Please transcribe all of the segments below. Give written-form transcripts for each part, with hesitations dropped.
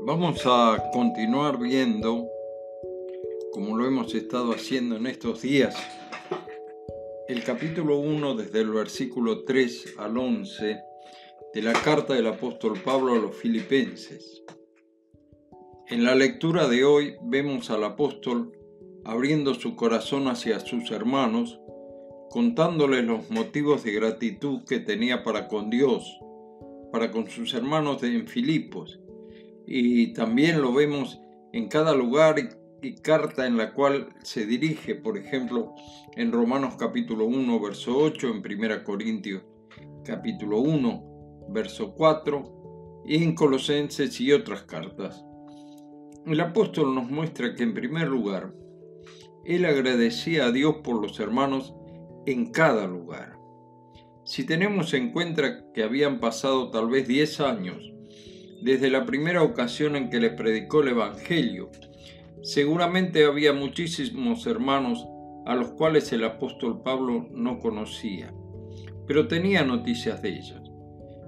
Vamos a continuar viendo, como lo hemos estado haciendo en estos días, el capítulo 1 desde el versículo 3 al 11 de la carta del apóstol Pablo a los Filipenses. En la lectura de hoy vemos al apóstol abriendo su corazón hacia sus hermanos, contándoles los motivos de gratitud que tenía para con Dios, para con sus hermanos en Filipos. Y también lo vemos en cada lugar y carta en la cual se dirige, por ejemplo, en Romanos capítulo 1, verso 8, en 1 Corintios capítulo 1, verso 4, y en Colosenses y otras cartas. El apóstol nos muestra que en primer lugar, él agradecía a Dios por los hermanos en cada lugar. Si tenemos en cuenta que habían pasado tal vez 10 años desde la primera ocasión en que le predicó el Evangelio, seguramente había muchísimos hermanos a los cuales el apóstol Pablo no conocía, pero tenía noticias de ellos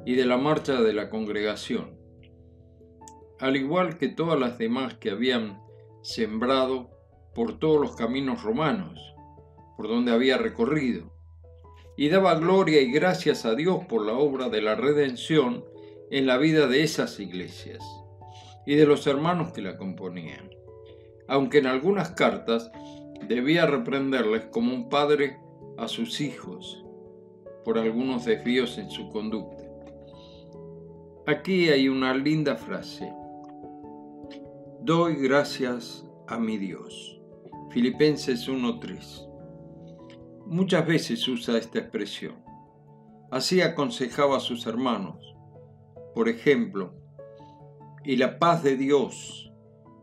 y de la marcha de la congregación, al igual que todas las demás que habían sembrado por todos los caminos romanos, por donde había recorrido, y daba gloria y gracias a Dios por la obra de la redención en la vida de esas iglesias y de los hermanos que la componían, aunque en algunas cartas debía reprenderles como un padre a sus hijos por algunos desvíos en su conducta. Aquí hay una linda frase: doy gracias a mi Dios. Filipenses 1:3. Muchas veces usa esta expresión. Así aconsejaba a sus hermanos. Por ejemplo, y la paz de Dios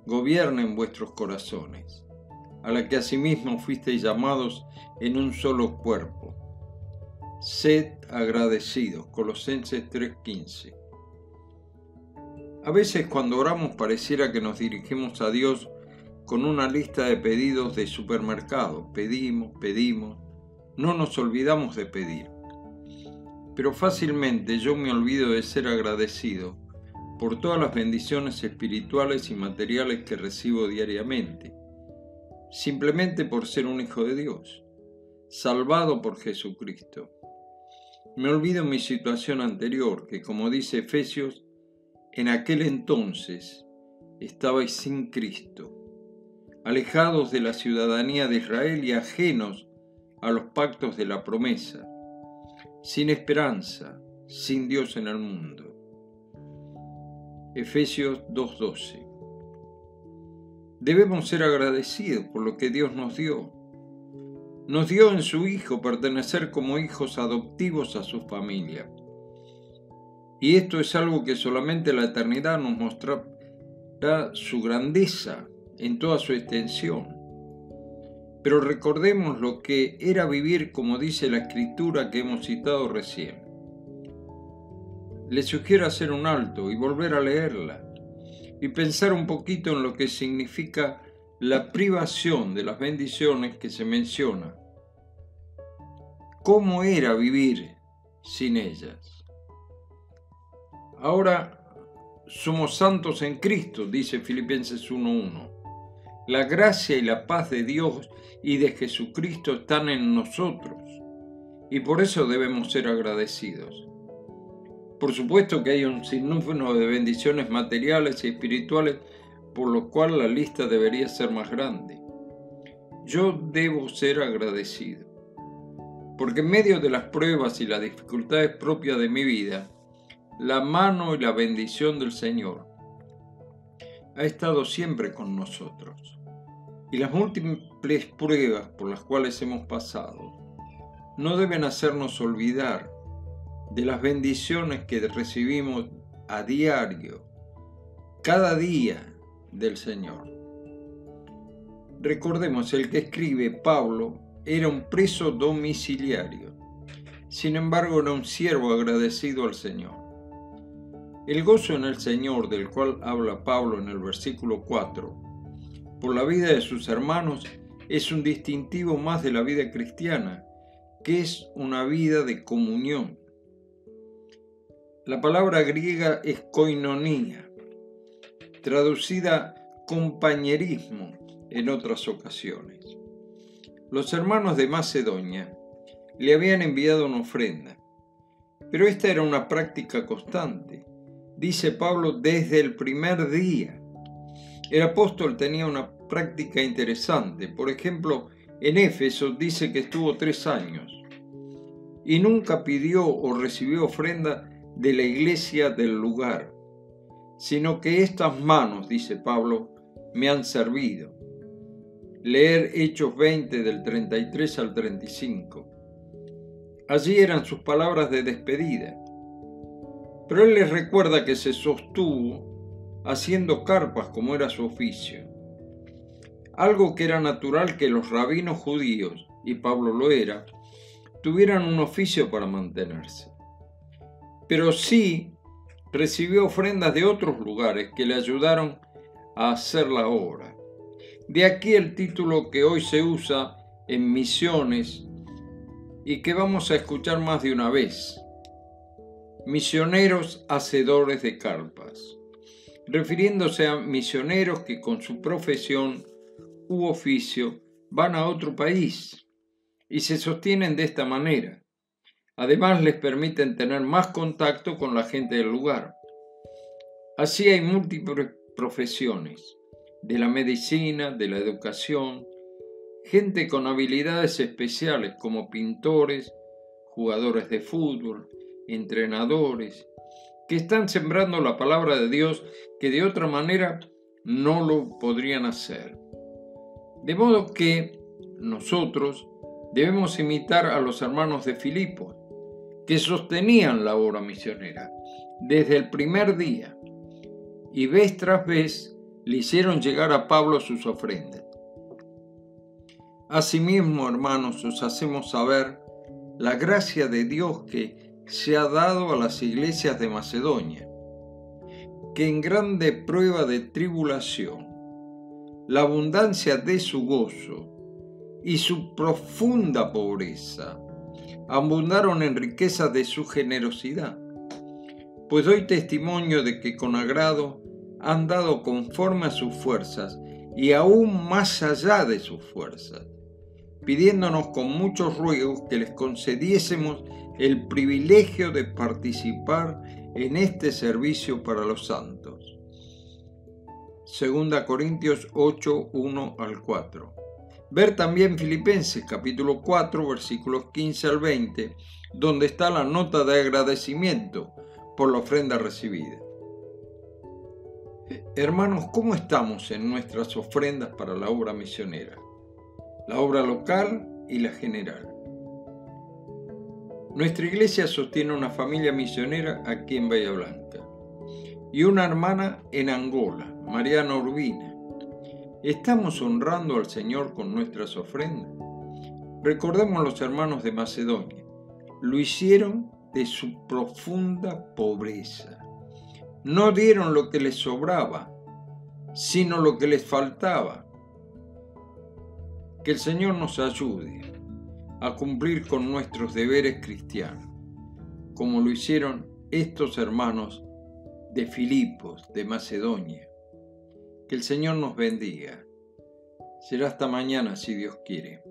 gobierna en vuestros corazones, a la que asimismo fuisteis llamados en un solo cuerpo. Sed agradecidos. Colosenses 3:15. A veces cuando oramos pareciera que nos dirigimos a Dios con una lista de pedidos de supermercado. Pedimos, no nos olvidamos de pedir. Pero fácilmente yo me olvido de ser agradecido por todas las bendiciones espirituales y materiales que recibo diariamente, simplemente por ser un hijo de Dios, salvado por Jesucristo. Me olvido mi situación anterior, que como dice Efesios, en aquel entonces estabais sin Cristo, alejados de la ciudadanía de Israel y ajenos a los pactos de la promesa, sin esperanza, sin Dios en el mundo. Efesios 2:12. Debemos ser agradecidos por lo que Dios nos dio. Nos dio en su Hijo pertenecer como hijos adoptivos a su familia. Y esto es algo que solamente la eternidad nos mostrará su grandeza en toda su extensión. Pero recordemos lo que era vivir como dice la escritura que hemos citado recién. Les sugiero hacer un alto y volver a leerla y pensar un poquito en lo que significa la privación de las bendiciones que se menciona. ¿Cómo era vivir sin ellas? Ahora somos santos en Cristo, dice Filipenses 1:1. La gracia y la paz de Dios y de Jesucristo están en nosotros, y por eso debemos ser agradecidos. Por supuesto que hay un sinnúmero de bendiciones materiales y espirituales, por lo cual la lista debería ser más grande. Yo debo ser agradecido, porque en medio de las pruebas y las dificultades propias de mi vida, la mano y la bendición del Señor ha estado siempre con nosotros. Y las múltiples pruebas por las cuales hemos pasado no deben hacernos olvidar de las bendiciones que recibimos a diario, cada día del Señor. Recordemos, el que escribe, Pablo, era un preso domiciliario. Sin embargo, era un siervo agradecido al Señor. El gozo en el Señor, del cual habla Pablo en el versículo 4, por la vida de sus hermanos, es un distintivo más de la vida cristiana, que es una vida de comunión. La palabra griega es koinonia, traducida compañerismo en otras ocasiones. Los hermanos de Macedonia le habían enviado una ofrenda, pero esta era una práctica constante. Dice Pablo, desde el primer día. El apóstol tenía una práctica interesante. Por ejemplo, en Éfeso dice que estuvo 3 años y nunca pidió o recibió ofrenda de la iglesia del lugar, sino que estas manos, dice Pablo, me han servido. Leer Hechos 20 del 33 al 35. Allí eran sus palabras de despedida. Pero él les recuerda que se sostuvo haciendo carpas como era su oficio. Algo que era natural que los rabinos judíos, y Pablo lo era, tuvieran un oficio para mantenerse. Pero sí recibió ofrendas de otros lugares que le ayudaron a hacer la obra. De aquí el título que hoy se usa en misiones y que vamos a escuchar más de una vez: misioneros hacedores de carpas, refiriéndose a misioneros que con su profesión u oficio van a otro país y se sostienen de esta manera. Además les permiten tener más contacto con la gente del lugar. Así hay múltiples profesiones, de la medicina, de la educación, gente con habilidades especiales como pintores, jugadores de fútbol, entrenadores, que están sembrando la palabra de Dios que de otra manera no lo podrían hacer. De modo que nosotros debemos imitar a los hermanos de Filipos, que sostenían la obra misionera desde el primer día y vez tras vez le hicieron llegar a Pablo sus ofrendas. Asimismo, hermanos, os hacemos saber la gracia de Dios que se ha dado a las iglesias de Macedonia, que en grande prueba de tribulación, la abundancia de su gozo y su profunda pobreza abundaron en riquezas de su generosidad. Pues doy testimonio de que con agrado han dado conforme a sus fuerzas y aún más allá de sus fuerzas, pidiéndonos con muchos ruegos que les concediésemos el privilegio de participar en este servicio para los santos. 2 Corintios 8, 1 al 4. Ver también Filipenses capítulo 4, versículos 15 al 20, donde está la nota de agradecimiento por la ofrenda recibida. Hermanos, ¿cómo estamos en nuestras ofrendas para la obra misionera? La obra local y la general. Nuestra iglesia sostiene una familia misionera aquí en Bahía Blanca y una hermana en Angola, Mariana Urbina. ¿Estamos honrando al Señor con nuestras ofrendas? Recordemos a los hermanos de Macedonia. Lo hicieron de su profunda pobreza. No dieron lo que les sobraba, sino lo que les faltaba. Que el Señor nos ayude a cumplir con nuestros deberes cristianos, como lo hicieron estos hermanos de Filipos, de Macedonia. Que el Señor nos bendiga. Será hasta mañana si Dios quiere.